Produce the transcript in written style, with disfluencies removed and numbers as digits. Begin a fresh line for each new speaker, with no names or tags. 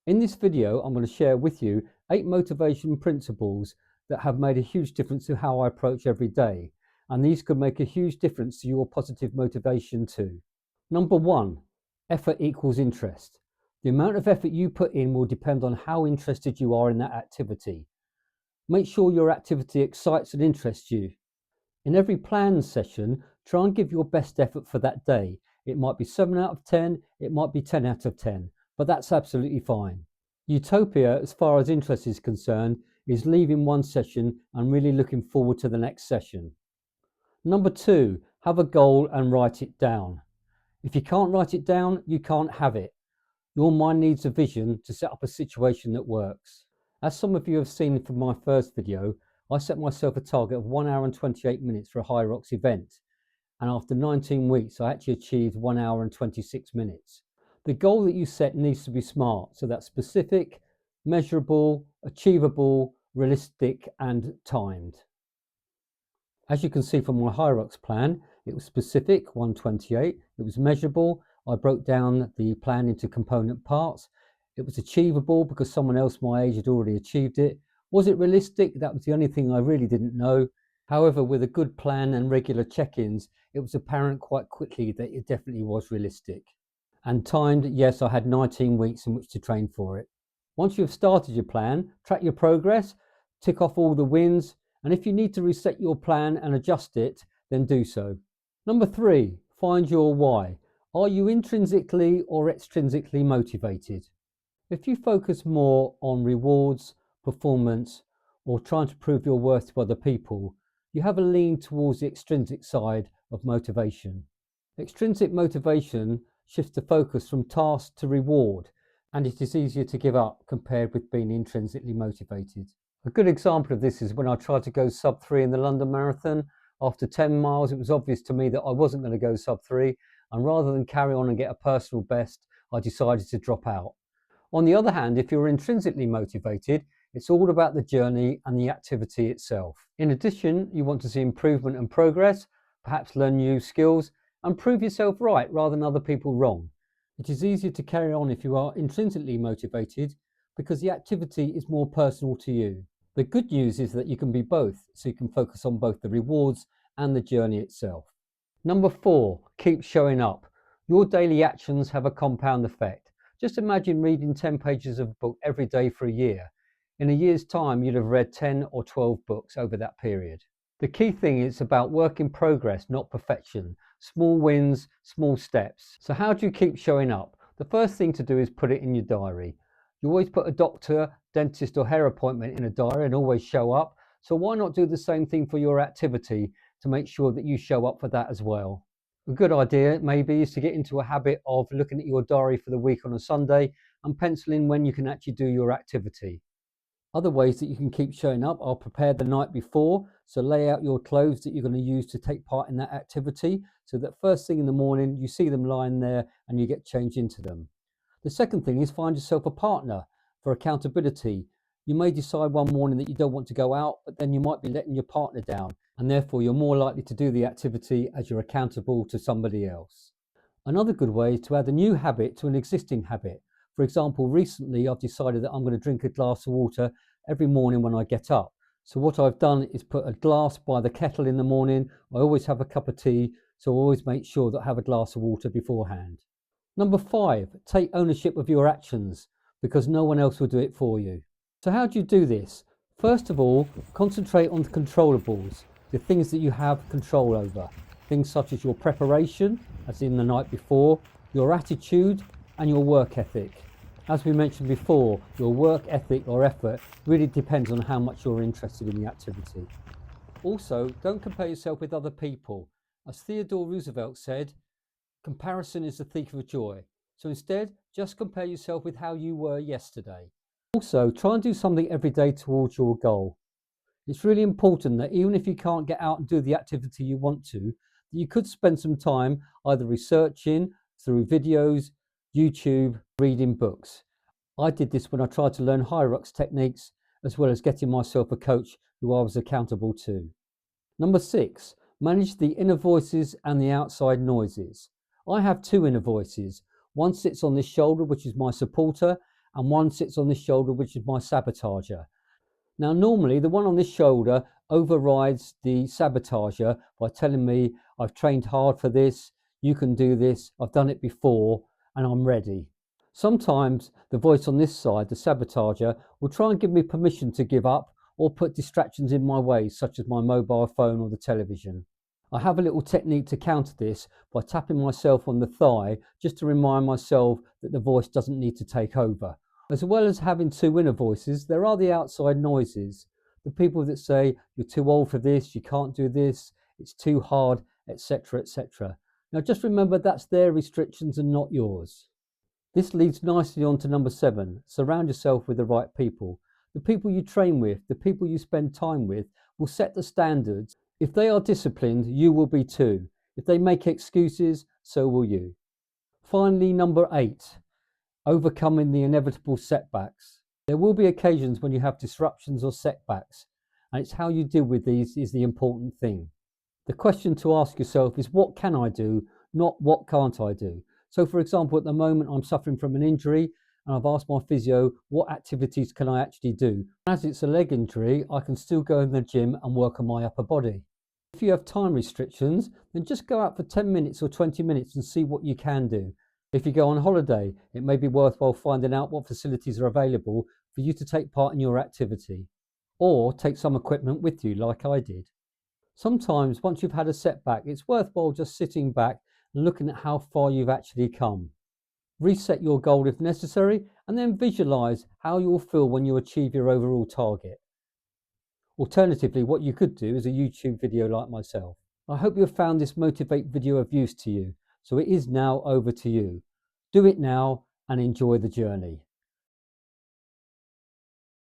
In this video, I'm going to share with you 8 motivation principles that have made a huge difference to how I approach every day. And these could make a huge difference to your positive motivation too. Number 1, effort equals interest. The amount of effort you put in will depend on how interested you are in that activity. Make sure your activity excites and interests you. In every plan session, try and give your best effort for that day. It might be 7 out of 10, it might be 10 out of 10, but that's absolutely fine. Utopia, as far as interest is concerned, is leaving one session and really looking forward to the next session. Number 2, have a goal and write it down. If you can't write it down, you can't have it. Your mind needs a vision to set up a situation that works. As some of you have seen from my first video, I set myself a target of 1 hour and 28 minutes for a High Rocks event. And after 19 weeks, I actually achieved 1 hour and 26 minutes. The goal that you set needs to be smart, so that's specific, measurable, achievable, realistic, and timed. As you can see from my High Rocks plan, it was specific, 128. It was measurable. I broke down the plan into component parts. It was achievable because someone else my age had already achieved it. Was it realistic? That was the only thing I really didn't know. However, with a good plan and regular check-ins, it was apparent quite quickly that it definitely was realistic. And timed, yes, I had 19 weeks in which to train for it. Once you've started your plan, track your progress, tick off all the wins, and if you need to reset your plan and adjust it, then do so. Number 3, find your why. Are you intrinsically or extrinsically motivated? If you focus more on rewards, performance, or trying to prove your worth to other people, you have a lean towards the extrinsic side of motivation. Extrinsic motivation shifts the focus from task to reward, and it is easier to give up compared with being intrinsically motivated. A good example of this is when I tried to go sub 3 in the London Marathon. After 10 miles, it was obvious to me that I wasn't going to go sub 3, and rather than carry on and get a personal best, I decided to drop out. On the other hand, if you're intrinsically motivated, it's all about the journey and the activity itself. In addition, you want to see improvement and progress, perhaps learn new skills, and prove yourself right rather than other people wrong. It is easier to carry on if you are intrinsically motivated because the activity is more personal to you. The good news is that you can be both, so you can focus on both the rewards and the journey itself. Number 4, keep showing up. Your daily actions have a compound effect. Just imagine reading 10 pages of a book every day for a year. In a year's time, you'd have read 10 or 12 books over that period. The key thing is about work in progress, not perfection. Small wins, small steps. So how do you keep showing up? The first thing to do is put it in your diary. You always put a doctor, dentist or hair appointment in a diary and always show up. So why not do the same thing for your activity to make sure that you show up for that as well? A good idea maybe is to get into a habit of looking at your diary for the week on a Sunday and pencil in when you can actually do your activity. Other ways that you can keep showing up are prepare the night before. So lay out your clothes that you're going to use to take part in that activity so that first thing in the morning you see them lying there and you get changed into them. The second thing is find yourself a partner for accountability. You may decide one morning that you don't want to go out, but then you might be letting your partner down, and therefore you're more likely to do the activity as you're accountable to somebody else. Another good way is to add a new habit to an existing habit. For example, recently I've decided that I'm going to drink a glass of water every morning when I get up. So what I've done is put a glass by the kettle in the morning. I always have a cup of tea, so I always make sure that I have a glass of water beforehand. Number 5, take ownership of your actions because no one else will do it for you. So how do you do this? First of all, concentrate on the controllables, the things that you have control over. Things such as your preparation, as in the night before, your attitude, and your work ethic. As we mentioned before, your work ethic or effort really depends on how much you're interested in the activity. Also, don't compare yourself with other people. As Theodore Roosevelt said, comparison is the thief of joy. So instead, just compare yourself with how you were yesterday. Also, try and do something every day towards your goal. It's really important that even if you can't get out and do the activity you want to, you could spend some time either researching through videos, YouTube, reading books. I did this when I tried to learn High Rocks techniques, as well as getting myself a coach who I was accountable to. Number 6, manage the inner voices and the outside noises. I have 2 inner voices. One sits on this shoulder, which is my supporter, and one sits on this shoulder, which is my sabotager. Now, normally the one on this shoulder overrides the sabotager by telling me, I've trained hard for this, you can do this, I've done it before, and I'm ready. Sometimes the voice on this side, the sabotager, will try and give me permission to give up or put distractions in my way, such as my mobile phone or the television. I have a little technique to counter this by tapping myself on the thigh just to remind myself that the voice doesn't need to take over. As well as having two inner voices, there are the outside noises. The people that say, you're too old for this, you can't do this, it's too hard, etc., etc. Now just remember that's their restrictions and not yours. This leads nicely on to number 7. Surround yourself with the right people. The people you train with, the people you spend time with, will set the standards. If they are disciplined, you will be too. If they make excuses, so will you. Finally, number 8. Overcoming the inevitable setbacks. There will be occasions when you have disruptions or setbacks, and it's how you deal with these is the important thing. The question to ask yourself is, what can I do, not what can't I do? So for example, at the moment I'm suffering from an injury and I've asked my physio, what activities can I actually do? As it's a leg injury, I can still go in the gym and work on my upper body. If you have time restrictions, then just go out for 10 minutes or 20 minutes and see what you can do. If you go on holiday, it may be worthwhile finding out what facilities are available for you to take part in your activity. Or take some equipment with you like I did. Sometimes once you've had a setback, it's worthwhile just sitting back and looking at how far you've actually come. Reset your goal if necessary, and then visualize how you'll feel when you achieve your overall target. Alternatively, what you could do is a YouTube video like myself. I hope you have found this Motivate video of use to you. So it is now over to you. Do it now and enjoy the journey.